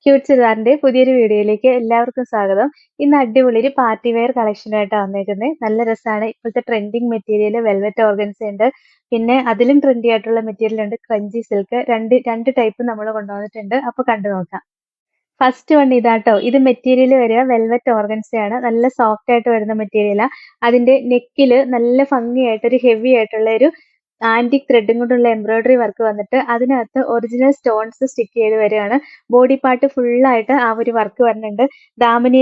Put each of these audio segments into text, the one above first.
Cute ചുരിദാറിന്റെ പുതിയൊരു വീഡിയോയിലേക്ക് എല്ലാവർക്കും സ്വാഗതം. ഇന്ന് അടിപൊളി ഒരു പാർട്ടി വെയർ കളക്ഷനായിട്ടാണ് വന്നേക്കുന്നത്. നല്ല രസമാണ്. ഇപ്പോഴത്തെ ട്രെൻഡിങ് മെറ്റീരിയൽ വെൽവെറ്റ് ഓർഗൻസ ഉണ്ട്. പിന്നെ അതിലും ട്രെൻഡി ആയിട്ടുള്ള മെറ്റീരിയൽ ഉണ്ട്, ക്രഞ്ചി സിൽക്ക്. രണ്ട് ടൈപ്പ് നമ്മൾ കൊണ്ടുവന്നിട്ടുണ്ട്. അപ്പൊ കണ്ടു നോക്കാം. ഫസ്റ്റ് വൺ ഇതാട്ടോ. ഇത് മെറ്റീരിയൽ വരിക വെൽവെറ്റ് ഓർഗൻസയാണ്. നല്ല സോഫ്റ്റ് ആയിട്ട് വരുന്ന മെറ്റീരിയലാ. അതിന്റെ നെക്കില് നല്ല ഭംഗിയായിട്ട് ഒരു ഹെവി ആയിട്ടുള്ള ഒരു ആന്റിക് ത്രെഡും കൊണ്ടുള്ള എംബ്രോയിഡറി വർക്ക് വന്നിട്ട് അതിനകത്ത് ഒറിജിനൽ സ്റ്റോൺസ് സ്റ്റിക്ക് ചെയ്ത് വരികയാണ്. ബോഡി പാർട്ട് ഫുൾ ആയിട്ട് ആ ഒരു വർക്ക് വരുന്നുണ്ട്. ദാമൻ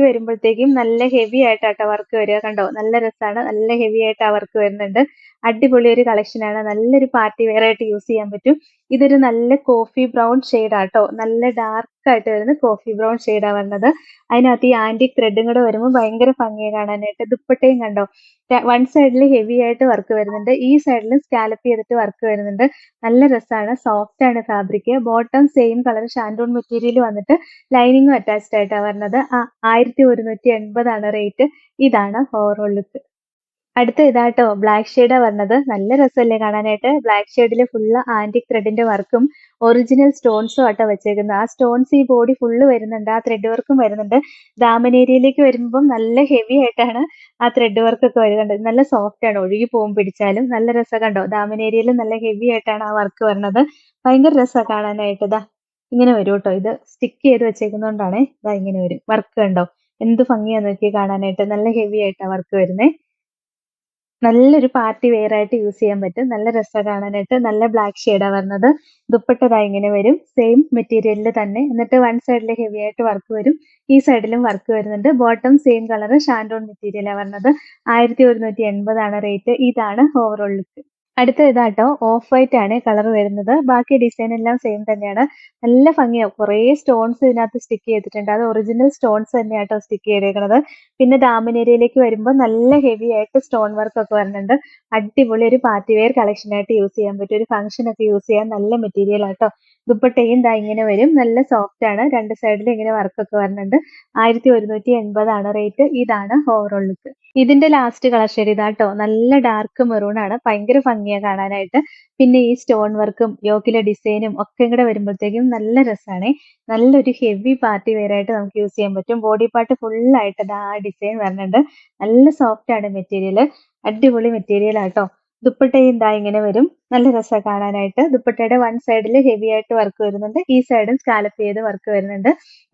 വരുമ്പോഴത്തേക്കും നല്ല ഹെവി ആയിട്ടാട്ടോ വർക്ക് വരിക. കണ്ടോ, നല്ല രസമാണ്. നല്ല ഹെവി ആയിട്ട് ആ വർക്ക് വരുന്നുണ്ട്. അടിപൊളി ഒരു കളക്ഷനാണ്. നല്ലൊരു പാർട്ടി വെയർ ആയിട്ട് യൂസ് ചെയ്യാൻ പറ്റും. ഇതൊരു നല്ല കോഫി ബ്രൗൺ ഷെയ്ഡാട്ടോ. നല്ല ഡാർക്ക് ആയിട്ട് വരുന്ന കോഫി ബ്രൗൺ ഷെയ്ഡാ വരുന്നത്. അതിനകത്ത് ഈ ആന്റിക് ത്രെഡും കൂടെ വരുമ്പോൾ ഭയങ്കര ഭംഗിയാണ് കാണാനായിട്ട്. ദുപ്പട്ടയും കണ്ടോ, വൺ സൈഡിൽ ഹെവി ആയിട്ട് വർക്ക് വരുന്നുണ്ട്, ഈ സൈഡിലും സ്കാലപ്പ് ചെയ്തിട്ട് വർക്ക് വരുന്നുണ്ട്. നല്ല രസമാണ്. സോഫ്റ്റ് ആണ് fabric. Bottom same colour shantoon material വന്നിട്ട് ലൈനിങ്ങും അറ്റാച്ച്ഡ് ആയിട്ടാണ് വരുന്നത്. 1180 റേറ്റ്. ഇതാണ് ഓവറോൾ ലുക്ക്. അടുത്ത ഇതാട്ടോ, ബ്ലാക്ക് ഷെയ്ഡാ പറഞ്ഞത്. നല്ല രസമല്ലേ കാണാനായിട്ട്. ബ്ലാക്ക് ഷെയ്ഡിൽ ഫുള്ള് ആന്റിക് ത്രെഡിന്റെ വർക്കും ഒറിജിനൽ സ്റ്റോൺസും ആട്ടോ വെച്ചേക്കുന്നത്. ആ സ്റ്റോൺസ് ഈ ബോഡി ഫുള്ള് വരുന്നുണ്ട്, ആ ത്രെഡ് വർക്കും വരുന്നുണ്ട്. ദാമൻ വരുമ്പം നല്ല ഹെവി ആയിട്ടാണ് ആ ത്രെഡ് വർക്ക് ഒക്കെ വരുന്നുണ്ട്. നല്ല സോഫ്റ്റ് ആണ്, ഒഴുകി പോകും പിടിച്ചാലും. നല്ല രസം കണ്ടോ, ദാമൻ നല്ല ഹെവി ആയിട്ടാണ് ആ വർക്ക് വരുന്നത്. ഭയങ്കര രസമാണ് കാണാനായിട്ട്. ഇതാ ഇങ്ങനെ വരും കേട്ടോ. ഇത് സ്റ്റിക്ക് ചെയ്ത് വെച്ചേക്കുന്നോണ്ടാണ് ഇതാ ഇങ്ങനെ വരും. വർക്ക് കണ്ടോ, എന്ത് ഭംഗിയാന്ന് നോക്കി കാണാനായിട്ട്. നല്ല ഹെവി ആയിട്ടാ വർക്ക് വരുന്നേ. നല്ലൊരു പാർട്ടി വെയർ ആയിട്ട് യൂസ് ചെയ്യാൻ പറ്റും. നല്ല രസമാണ് കാണാനായിട്ട്. നല്ല ബ്ലാക്ക് ഷെയ്ഡാ വരുന്നത്. ദുപ്പട്ട ദാ ഇങ്ങനെ വരും, സെയിം മെറ്റീരിയലിൽ തന്നെ. എന്നിട്ട് വൺ സൈഡിൽ ഹെവി ആയിട്ട് വർക്ക് വരും, ഈ സൈഡിലും വർക്ക് വരുന്നുണ്ട്. ബോട്ടം സെയിം കളർ ഷാൻഡോൺ മെറ്റീരിയലാണ് വരുന്നത്. 1180 റേറ്റ്. ഇതാണ് ഓവറോൾ ലുക്ക്. അടുത്ത ഇതാട്ടോ, ഓഫ് വൈറ്റ് ആണ് കളർ വരുന്നത്. ബാക്കി ഡിസൈൻ എല്ലാം സെയിം തന്നെയാണ്. നല്ല ഭംഗിയാവും. കുറേ സ്റ്റോൺസ് ഇതിനകത്ത് സ്റ്റിക്ക് ചെയ്തിട്ടുണ്ട്. അത് ഒറിജിനൽ സ്റ്റോൺസ് തന്നെയാട്ടോ സ്റ്റിക്ക് ചെയ്തേക്കുന്നത്. പിന്നെ ദാമൻ വരുമ്പോൾ നല്ല ഹെവി ആയിട്ട് സ്റ്റോൺ വർക്ക് ഒക്കെ വരുന്നുണ്ട്. അടിപൊളി ഒരു പാർട്ടി വെയർ കളക്ഷൻ ആയിട്ട് യൂസ് ചെയ്യാൻ പറ്റും. ഒരു ഫംഗ്ഷൻ ഒക്കെ യൂസ് ചെയ്യാൻ നല്ല മെറ്റീരിയൽ ആട്ടോ. ദുപ്പട്ടയും ദാ ഇങ്ങനെ വരും. നല്ല സോഫ്റ്റ് ആണ്. രണ്ട് സൈഡിലും ഇങ്ങനെ വർക്ക് ഒക്കെ വരുന്നുണ്ട്. 1180 റേറ്റ്. ഇതാണ് ഓവറോൾ ലുക്ക്. ഇതിന്റെ ലാസ്റ്റ് കളർ ഷെയ്ഡ് ഇതാട്ടോ. നല്ല ഡാർക്ക് മെറൂൺ ആണ്. ഭയങ്കര ഭംഗിയാ കാണാനായിട്ട്. പിന്നെ ഈ സ്റ്റോൺ വർക്കും യോക്കിലെ ഡിസൈനും ഒക്കെ കൂടെ വരുമ്പോഴത്തേക്കും നല്ല രസമാണ്. നല്ലൊരു ഹെവി പാർട്ടി വെയർ ആയിട്ട് നമുക്ക് യൂസ് ചെയ്യാൻ പറ്റും. ബോഡി പാർട്ട് ഫുൾ ആയിട്ട് ആ ഡിസൈൻ വരുന്നുണ്ട്. നല്ല സോഫ്റ്റ് ആണ് മെറ്റീരിയൽ. അടിപൊളി മെറ്റീരിയൽ ആട്ടോ. ദുപ്പട്ടയും ദാ ഇങ്ങനെ വരും. നല്ല രസമാണ് കാണാനായിട്ട്. ദുപ്പട്ടയുടെ വൺ സൈഡിൽ ഹെവി ആയിട്ട് വർക്ക് വരുന്നുണ്ട്, ഈ സൈഡും സ്കാലപ്പ് ചെയ്ത് വർക്ക് വരുന്നുണ്ട്.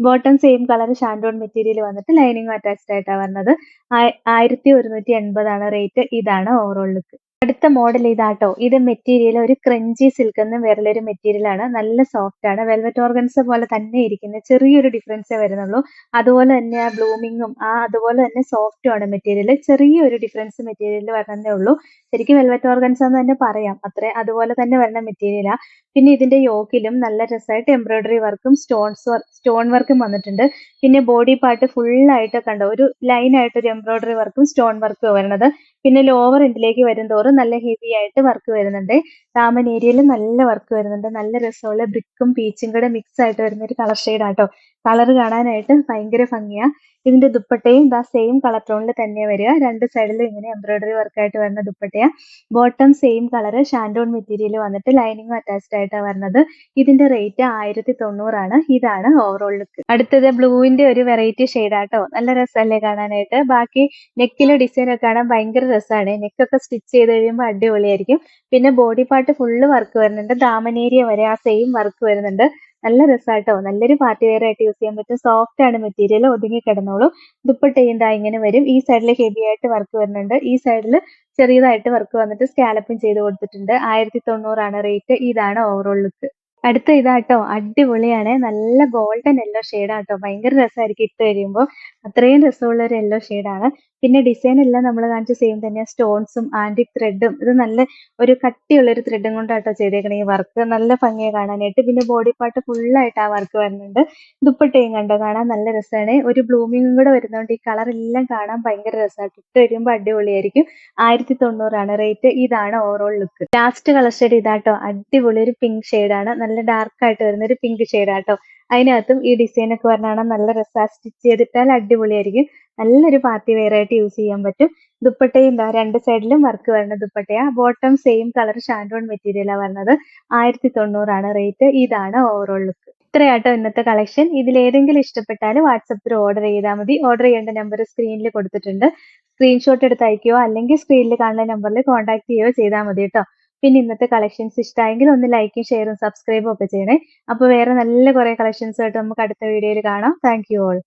ബോട്ടം സെയിം കളർ ഷാൻഡോൺ മെറ്റീരിയൽ വന്നിട്ട് ലൈനിങ് അറ്റാച്ച്ഡ് ആയിട്ടാണ് വരുന്നത്. 1180 റേറ്റ്. ഇതാണ് ഓവറോൾ ലുക്ക്. അടുത്ത മോഡൽ ഇതാട്ടോ. ഇത് മെറ്റീരിയൽ ഒരു ക്രഞ്ചി സിൽക്ക് എന്ന് വേറൊരു മെറ്റീരിയൽ ആണ്. നല്ല സോഫ്റ്റ് ആണ്. വെൽവെറ്റ് ഓർഗൻസ പോലെ തന്നെ ഇരിക്കുന്ന ചെറിയൊരു ഡിഫറൻസേ വരുന്നുള്ളൂ. അതുപോലെ തന്നെ ആ ബ്ലൂമിങ്ങും അതുപോലെ തന്നെ സോഫ്റ്റും ആണ് മെറ്റീരിയൽ. ചെറിയൊരു ഡിഫറൻസ് മെറ്റീരിയലിൽ വരുന്നതേ ഉള്ളൂ. ശരിക്കും വെൽവെറ്റ് ഓർഗൻസ എന്ന് തന്നെ പറയാം. അതുപോലെ തന്നെ വരുന്ന മെറ്റീരിയലാ. പിന്നെ ഇതിന്റെ യോക്കിലും നല്ല രസമായിട്ട് എംബ്രോയിഡറി വർക്കും സ്റ്റോൺ വർക്കും വന്നിട്ടുണ്ട്. പിന്നെ ബോഡി പാർട്ട് ഫുൾ ആയിട്ട് കണ്ടോ, ഒരു ലൈൻ ആയിട്ട് ഒരു എംബ്രോയിഡറി വർക്കും സ്റ്റോൺ വർക്കും വരുന്നത്. പിന്നെ ലോവർ എൻഡിലേക്ക് വരും തോറും നല്ല ഹെവി ആയിട്ട് വർക്ക് വരുന്നുണ്ട്. ദാമൻ നല്ല വർക്ക് വരുന്നുണ്ട്. നല്ല രസമുള്ള ബ്രിക്കും പീച്ചും കൂടെ മിക്സ് ആയിട്ട് വരുന്ന ഒരു കളർ ഷെയ്ഡ് ആട്ടോ. കളർ കാണാനായിട്ട് ഭയങ്കര ഭംഗിയാ. ഇതിന്റെ ദുപ്പട്ടയും ദാ സെയിം കളർ ടോണിൽ തന്നെ വരിക. രണ്ട് സൈഡിലും ഇങ്ങനെ എംബ്രോയിഡറി വർക്കായിട്ട് വരുന്ന ദുപ്പട്ടയാ. ബോട്ടം സെയിം കളർ ഷാൻഡോൺ മെറ്റീരിയൽ വന്നിട്ട് ലൈനിങ്ങും അറ്റാച്ച്ഡ് ആയിട്ടാണ് വരുന്നത്. ഇതിന്റെ റേറ്റ് 1090 ഇതാണ് ഓവറോൾ ലുക്ക്. അടുത്തത് ബ്ലൂവിന്റെ ഒരു വെറൈറ്റി ഷെയ്ഡാട്ടോ. നല്ല രസമല്ലേ കാണാനായിട്ട്. ബാക്കി നെക്കിലെ ഡിസൈൻ ഒക്കെ കാണാൻ ഭയങ്കര രസമാണ്. നെക്കൊക്കെ സ്റ്റിച്ച് ചെയ്ത് കഴിയുമ്പോൾ അടിപൊളിയായിരിക്കും. പിന്നെ ബോഡി പാർട്ട് ഫുള്ള് വർക്ക് വരുന്നുണ്ട്. ദാമൻ വരെ ആ സെയിം വർക്ക് വരുന്നുണ്ട്. നല്ല രസാട്ടോ. നല്ലൊരു പാർട്ടി വെയർ ആയിട്ട് യൂസ് ചെയ്യാൻ പറ്റും. സോഫ്റ്റ് ആണ് മെറ്റീരിയൽ, ഒതുങ്ങി കിടന്നോളും. ദുപ്പട്ടയും ദാ ഇങ്ങനെ വരും. ഈ സൈഡിൽ ഹെവി ആയിട്ട് വർക്ക് വരുന്നുണ്ട്, ഈ സൈഡിൽ ചെറിയതായിട്ട് വർക്ക് വന്നിട്ട് സ്കാലപ്പും ചെയ്ത് കൊടുത്തിട്ടുണ്ട്. 1090 റേറ്റ്. ഇതാണ് ഓവറോൾ ലുക്ക്. അടുത്ത ഇതാട്ടോ, അടിപൊളിയാണ്. നല്ല ഗോൾഡൻ യെല്ലോ ഷെയ്ഡാട്ടോ. ഭയങ്കര രസമായിരിക്കും ഇട്ട് കഴിയുമ്പോൾ. അത്രയും രസമുള്ള ഒരു യെല്ലോ ഷെയ്ഡാണ്. പിന്നെ ഡിസൈൻ എല്ലാം നമ്മൾ കാണിച്ച സെയിം തന്നെ. സ്റ്റോൺസും ആന്റിക് ത്രെഡും, ഇത് നല്ല ഒരു കട്ടിയുള്ള ഒരു ത്രെഡും കൊണ്ടാട്ടോ ചെയ്തേക്കണേ ഈ വർക്ക്. നല്ല ഭംഗിയാണ് കാണാനായിട്ട്. പിന്നെ ബോഡി പാർട്ട് ഫുള്ളായിട്ട് ആ വർക്ക് വരുന്നുണ്ട്. ദുപ്പട്ടയും കണ്ടോ, കാണാൻ നല്ല രസമാണ്. ഒരു ബ്ലൂമിങ്ങും കൂടെ വരുന്നതുകൊണ്ട് ഈ കളർ എല്ലാം കാണാൻ ഭയങ്കര രസമായിട്ട് ഇട്ട് കഴിയുമ്പോൾ അടിപൊളിയായിരിക്കും. 1090 റേറ്റ്. ഇതാണ് overall look. Last colour shade ഇതാട്ടോ. അടിപൊളി ഒരു പിങ്ക് ഷെയ്ഡാണ്. നല്ല ഡാർക്ക് ആയിട്ട് വരുന്ന ഒരു പിങ്ക് ഷെയ്ഡാട്ടോ. അതിനകത്തും ഈ ഡിസൈൻ ഒക്കെ പറഞ്ഞാൽ നല്ല രസമാണ്. സ്റ്റിച്ച് ചെയ്തിട്ടാൽ അടിപൊളിയായിരിക്കും. നല്ലൊരു പാർട്ടി വെയർ ആയിട്ട് യൂസ് ചെയ്യാൻ പറ്റും. ദുപ്പട്ടയും രണ്ട് സൈഡിലും വർക്ക് വരുന്ന ദുപ്പട്ടയാ. ബോട്ടം സെയിം കളർ ഷാൻഡോൺ മെറ്റീരിയലാണ് വരുന്നത്. 1090 റേറ്റ്. ഇതാണ് ഓവറോൾ ലുക്ക്. ഇത്രയാട്ടോ ഇന്നത്തെ കളക്ഷൻ. ഇതിലേതെങ്കിലും ഇഷ്ടപ്പെട്ടാല് വാട്സാപ്പിൽ ഓർഡർ ചെയ്താൽ മതി. ഓർഡർ ചെയ്യേണ്ട നമ്പർ സ്ക്രീനിൽ കൊടുത്തിട്ടുണ്ട്. സ്ക്രീൻഷോട്ട് എടുത്ത് അയക്കുകയോ അല്ലെങ്കിൽ സ്ക്രീനിൽ കാണുന്ന നമ്പറിൽ കോൺടാക്ട് ചെയ്യുകയോ ചെയ്താൽ മതി കേട്ടോ. പിന്നെ ഇന്നത്തെ കളക്ഷൻസ് ഇഷ്ടമായെങ്കിൽ ഒന്ന് ലൈക്കും ഷെയറും സബ്സ്ക്രൈബും ഒക്കെ ചെയ്യണേ. അപ്പോൾ വേറെ നല്ല കുറേ കളക്ഷൻസുമായിട്ട് നമുക്ക് അടുത്ത വീഡിയോയിൽ കാണാം. Thank you all.